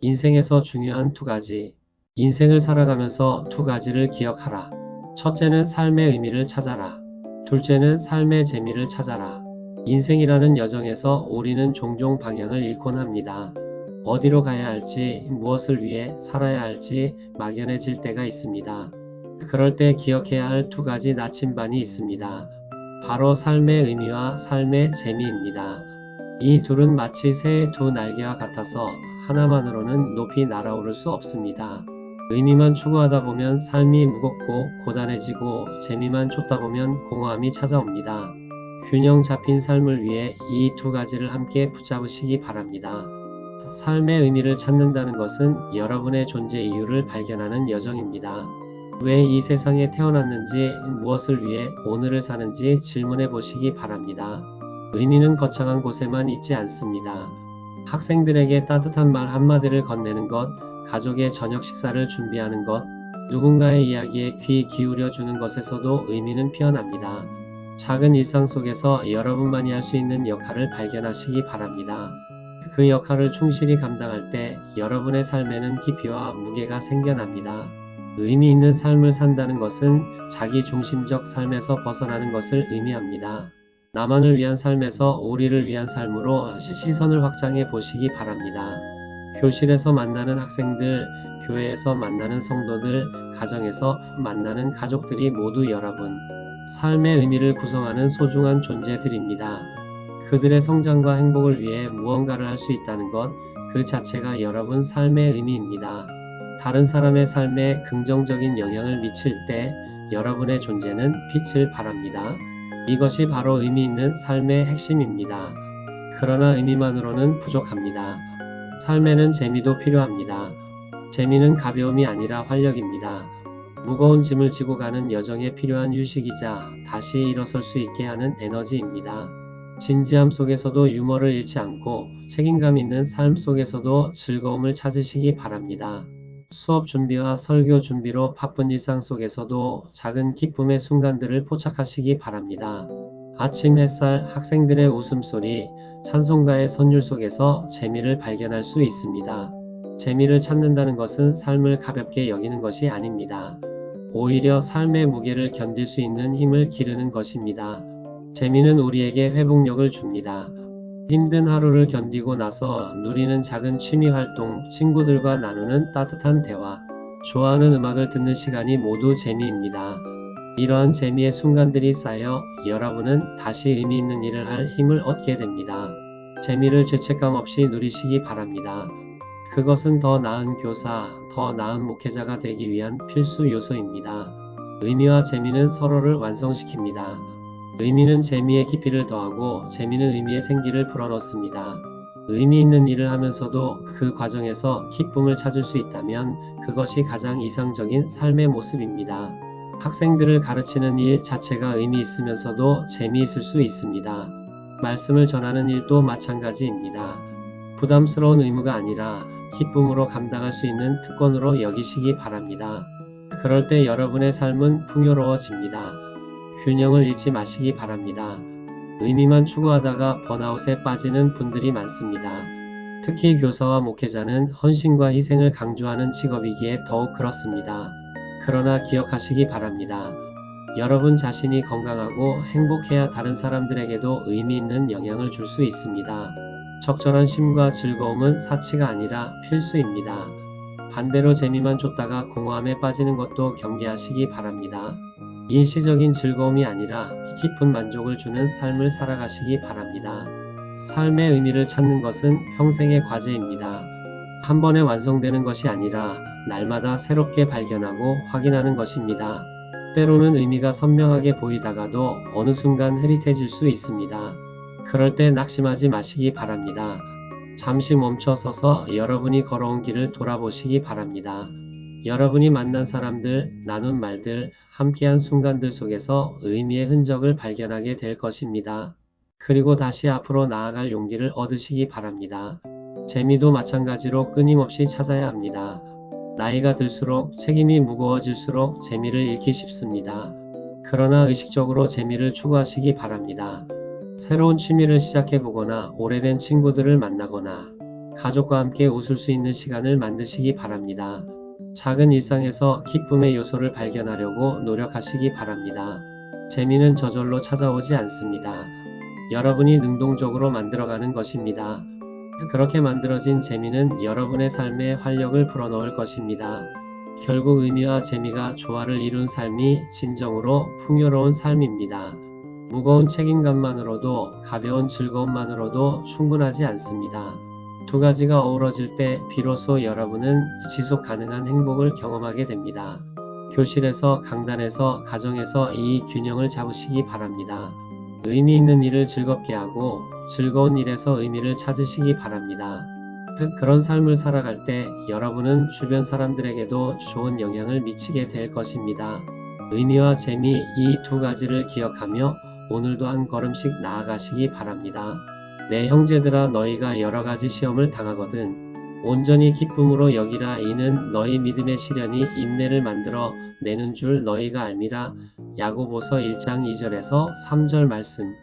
인생에서 중요한 두 가지. 인생을 살아가면서 두 가지를 기억하라. 첫째는 삶의 의미를 찾아라. 둘째는 삶의 재미를 찾아라. 인생이라는 여정에서 우리는 종종 방향을 잃곤 합니다. 어디로 가야 할지, 무엇을 위해 살아야 할지 막연해질 때가 있습니다. 그럴 때 기억해야 할 두 가지 나침반이 있습니다. 바로 삶의 의미와 삶의 재미입니다. 이 둘은 마치 새의 두 날개와 같아서 하나만으로는 높이 날아오를 수 없습니다. 의미만 추구하다 보면 삶이 무겁고 고단해지고 재미만 쫓다 보면 공허함이 찾아옵니다. 균형 잡힌 삶을 위해 이 두 가지를 함께 붙잡으시기 바랍니다. 삶의 의미를 찾는다는 것은 여러분의 존재 이유를 발견하는 여정입니다. 왜 이 세상에 태어났는지, 무엇을 위해 오늘을 사는지 질문해 보시기 바랍니다. 의미는 거창한 곳에만 있지 않습니다. 학생들에게 따뜻한 말 한마디를 건네는 것, 가족의 저녁 식사를 준비하는 것, 누군가의 이야기에 귀 기울여 주는 것에서도 의미는 피어납니다. 작은 일상 속에서 여러분만이 할 수 있는 역할을 발견하시기 바랍니다. 그 역할을 충실히 감당할 때 여러분의 삶에는 깊이와 무게가 생겨납니다. 의미 있는 삶을 산다는 것은 자기 중심적 삶에서 벗어나는 것을 의미합니다. 나만을 위한 삶에서 우리를 위한 삶으로 시선을 확장해 보시기 바랍니다. 교실에서 만나는 학생들, 교회에서 만나는 성도들, 가정에서 만나는 가족들이 모두 여러분, 삶의 의미를 구성하는 소중한 존재들입니다. 그들의 성장과 행복을 위해 무언가를 할 수 있다는 것, 그 자체가 여러분 삶의 의미입니다. 다른 사람의 삶에 긍정적인 영향을 미칠 때 여러분의 존재는 빛을 발합니다. 이것이 바로 의미 있는 삶의 핵심입니다. 그러나 의미만으로는 부족합니다. 삶에는 재미도 필요합니다. 재미는 가벼움이 아니라 활력입니다. 무거운 짐을 지고 가는 여정에 필요한 휴식이자 다시 일어설 수 있게 하는 에너지입니다. 진지함 속에서도 유머를 잃지 않고 책임감 있는 삶 속에서도 즐거움을 찾으시기 바랍니다. 수업 준비와 설교 준비로 바쁜 일상 속에서도 작은 기쁨의 순간들을 포착하시기 바랍니다. 아침 햇살, 학생들의 웃음소리, 찬송가의 선율 속에서 재미를 발견할 수 있습니다. 재미를 찾는다는 것은 삶을 가볍게 여기는 것이 아닙니다. 오히려 삶의 무게를 견딜 수 있는 힘을 기르는 것입니다. 재미는 우리에게 회복력을 줍니다. 힘든 하루를 견디고 나서 누리는 작은 취미 활동, 친구들과 나누는 따뜻한 대화, 좋아하는 음악을 듣는 시간이 모두 재미입니다. 이러한 재미의 순간들이 쌓여 여러분은 다시 의미 있는 일을 할 힘을 얻게 됩니다. 재미를 죄책감 없이 누리시기 바랍니다. 그것은 더 나은 교사, 더 나은 목회자가 되기 위한 필수 요소입니다. 의미와 재미는 서로를 완성시킵니다. 의미는 재미의 깊이를 더하고 재미는 의미의 생기를 불어넣습니다. 의미 있는 일을 하면서도 그 과정에서 기쁨을 찾을 수 있다면 그것이 가장 이상적인 삶의 모습입니다. 학생들을 가르치는 일 자체가 의미 있으면서도 재미있을 수 있습니다. 말씀을 전하는 일도 마찬가지입니다. 부담스러운 의무가 아니라 기쁨으로 감당할 수 있는 특권으로 여기시기 바랍니다. 그럴 때 여러분의 삶은 풍요로워집니다. 균형을 잃지 마시기 바랍니다. 의미만 추구하다가 번아웃에 빠지는 분들이 많습니다. 특히 교사와 목회자는 헌신과 희생을 강조하는 직업이기에 더욱 그렇습니다. 그러나 기억하시기 바랍니다. 여러분 자신이 건강하고 행복해야 다른 사람들에게도 의미 있는 영향을 줄 수 있습니다. 적절한 쉼과 즐거움은 사치가 아니라 필수입니다. 반대로 재미만 쫓다가 공허함에 빠지는 것도 경계하시기 바랍니다. 일시적인 즐거움이 아니라 깊은 만족을 주는 삶을 살아가시기 바랍니다. 삶의 의미를 찾는 것은 평생의 과제입니다. 한 번에 완성되는 것이 아니라 날마다 새롭게 발견하고 확인하는 것입니다. 때로는 의미가 선명하게 보이다가도 어느 순간 흐릿해질 수 있습니다. 그럴 때 낙심하지 마시기 바랍니다. 잠시 멈춰 서서 여러분이 걸어온 길을 돌아보시기 바랍니다. 여러분이 만난 사람들, 나눈 말들, 함께한 순간들 속에서 의미의 흔적을 발견하게 될 것입니다. 그리고 다시 앞으로 나아갈 용기를 얻으시기 바랍니다. 재미도 마찬가지로 끊임없이 찾아야 합니다. 나이가 들수록 책임이 무거워질수록 재미를 잃기 쉽습니다. 그러나 의식적으로 재미를 추구하시기 바랍니다. 새로운 취미를 시작해보거나 오래된 친구들을 만나거나 가족과 함께 웃을 수 있는 시간을 만드시기 바랍니다. 작은 일상에서 기쁨의 요소를 발견하려고 노력하시기 바랍니다. 재미는 저절로 찾아오지 않습니다. 여러분이 능동적으로 만들어가는 것입니다. 그렇게 만들어진 재미는 여러분의 삶에 활력을 불어넣을 것입니다. 결국 의미와 재미가 조화를 이룬 삶이 진정으로 풍요로운 삶입니다. 무거운 책임감만으로도, 가벼운 즐거움만으로도 충분하지 않습니다. 두 가지가 어우러질 때 비로소 여러분은 지속 가능한 행복을 경험하게 됩니다. 교실에서, 강단에서, 가정에서 이 균형을 잡으시기 바랍니다. 의미 있는 일을 즐겁게 하고 즐거운 일에서 의미를 찾으시기 바랍니다. 그런 삶을 살아갈 때 여러분은 주변 사람들에게도 좋은 영향을 미치게 될 것입니다. 의미와 재미, 이 두 가지를 기억하며 오늘도 한 걸음씩 나아가시기 바랍니다. 내 형제들아, 너희가 여러 가지 시험을 당하거든 온전히 기쁨으로 여기라. 이는 너희 믿음의 시련이 인내를 만들어 내는 줄 너희가 알미라. 야고보서 1장 2절에서 3절 말씀.